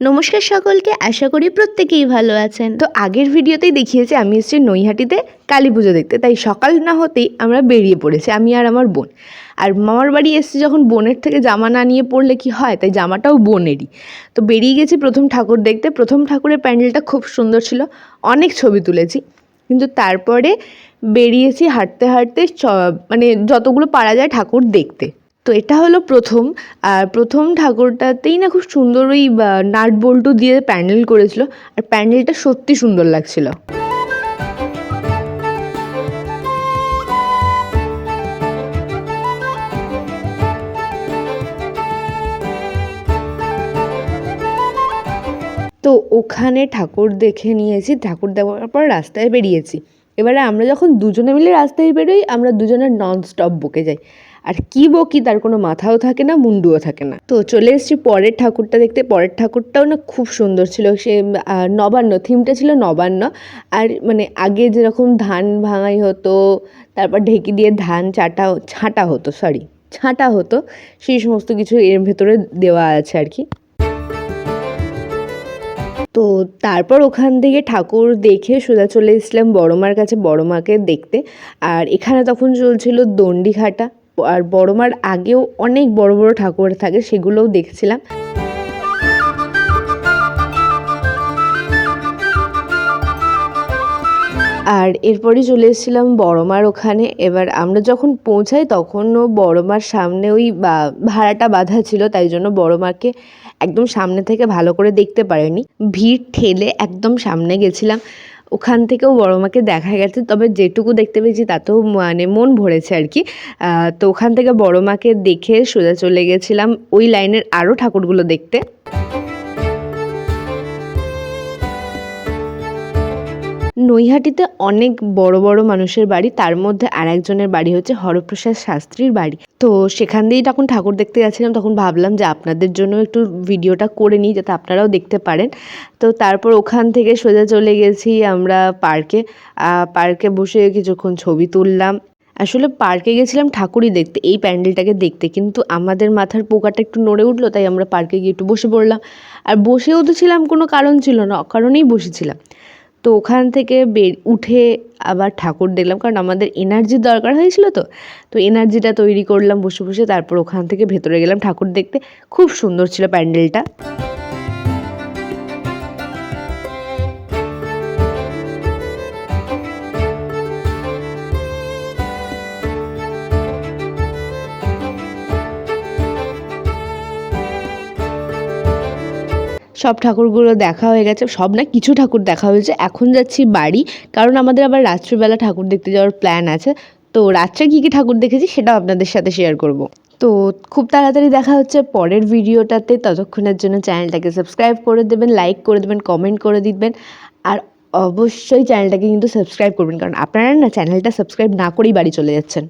নমস্কার সকলকে, আশা করি প্রত্যেকেই ভালো আছেন। তো আগের ভিডিওতেই দেখিয়েছি আমি এসেছি নৈহাটিতে কালী পুজো দেখতে, তাই সকাল না হতেই আমরা বেরিয়ে পড়েছি, আমি আর আমার বোন। আর মামার বাড়ি এসেছি যখন বোনের থেকে জামা না নিয়ে পড়লে কি হয়, তাই জামাটাও বোনেরই। তো বেরিয়ে গেছি প্রথম ঠাকুর দেখতে। প্রথম ঠাকুরের প্যান্ডেলটা খুব সুন্দর ছিল, অনেক ছবি তুলেছি। কিন্তু তারপরে বেরিয়েছি হাঁটতে হাঁটতে মানে যতগুলো পারা যায় ঠাকুর দেখতে। তো এটা হলো প্রথম। আর প্রথম ঠাকুরটাতেই না খুব সুন্দর ওই নাট বল্টু দিয়ে প্যান্ডেল করেছিল, আর প্যান্ডেলটা সত্যি সুন্দর লাগছিল। তো ওখানে ঠাকুর দেখে নিয়েছি, ঠাকুর দেখার পর রাস্তায় বেরিয়েছি। এবারে আমরা যখন দুজনে মিলে রাস্তায় বেরোই, আমরা দুজনে নন স্টপ বকে যাই, আর কি বকি তার কোনো মাথাও থাকে না, মুন্ডুও থাকে না। তো চলে এসেছি পরের ঠাকুরটা দেখতে। পরের ঠাকুরটাও না খুব সুন্দর ছিল, সে নবান্ন থিমটা ছিল, নবান্ন। আর মানে আগে যেরকম ধান ভাঙাই হতো, তারপর ঢেকি দিয়ে ধান ছাঁটা হতো, সেই সমস্ত কিছু এর ভেতরে দেওয়া আছে আর কি। তো তারপর ওখান থেকে ঠাকুর দেখে সোজা চলে এসেছিলাম বড় মার কাছে, বড় মাকে দেখতে। আর এখানে তখন চলছিল দণ্ডি-ঘাটা। আর বড় মার আগেও অনেক বড় বড় ঠাকুর থাকে, সেগুলোও দেখছিলাম। আর এরপরই চলে এসেছিলাম বড় মার ওখানে। এবার আমরা যখন পৌঁছাই তখনও বড় মার সামনে ওই ভাড়াটা বাঁধা ছিল, তাই জন্য বড় মাকে একদম সামনে থেকে ভালো করে দেখতে পারিনি, ভিড় ঠেলে একদম সামনে গেছিলাম। ওখান থেকেও বড় মাকে দেখা গেছে, তবে যেটুকু দেখতে পেয়েছি তাতেও মানে মন ভরেছে আর কি। তো ওখান থেকে বড় মাকে দেখে সোজা চলে গেছিলাম ওই লাইনের আরও ঠাকুরগুলো দেখতে। নৈহাটিতে অনেক বড় বড় মানুষের বাড়ি, তার মধ্যে আর একজনের বাড়ি হচ্ছে হরপ্রসাদ শাস্ত্রীর বাড়ি। তো সেখান দিয়েই তখন ঠাকুর দেখতে যাচ্ছিলাম, তখন ভাবলাম যে আপনাদের জন্য একটু ভিডিওটা করে নিই, যাতে আপনারাও দেখতে পারেন। তো তারপর ওখান থেকে সোজা চলে গেছি আমরা পার্কে বসে কিছুক্ষণ ছবি তুললাম। আসলে পার্কে গেছিলাম ঠাকুরই দেখতে, এই প্যান্ডেলটাকে দেখতে, কিন্তু আমাদের মাথার পোকাটা একটু নড়ে উঠলো, তাই আমরা পার্কে গিয়ে একটু বসে পড়লাম। আর বসেও তো ছিলাম, কোনো কারণ ছিল না, অকারণেই বসেছিলাম। তো ওখান থেকে উঠে আবার ঠাকুর দেখলাম, কারণ আমাদের এনার্জির দরকার হয়েছিল। তো এনার্জিটা তৈরি করলাম বসে বসে। তারপর ওখান থেকে ভেতরে গেলাম ঠাকুর দেখতে। খুব সুন্দর ছিল প্যান্ডেলটা। সব ঠাকুরগুলো দেখা হয়ে গেছে, সব না, কিছু ঠাকুর দেখা হয়েছে। এখন যাচ্ছি বাড়ি, কারণ আমাদের আবার রাত্রিবেলা ঠাকুর দেখতে যাওয়ার প্ল্যান আছে। তো রাত্রে কী কী ঠাকুর দেখেছি সেটাও আপনাদের সাথে শেয়ার করব। তো খুব তাড়াতাড়ি দেখা হচ্ছে পরের ভিডিওটাতে। ততক্ষণের জন্য চ্যানেলটাকে সাবস্ক্রাইব করে দেবেন, লাইক করে দেবেন, কমেন্ট করে দিবেন। আর অবশ্যই চ্যানেলটাকে কিন্তু সাবস্ক্রাইব করবেন, কারণ আপনারা না চ্যানেলটা সাবস্ক্রাইব না করেই বাড়ি চলে যাচ্ছেন।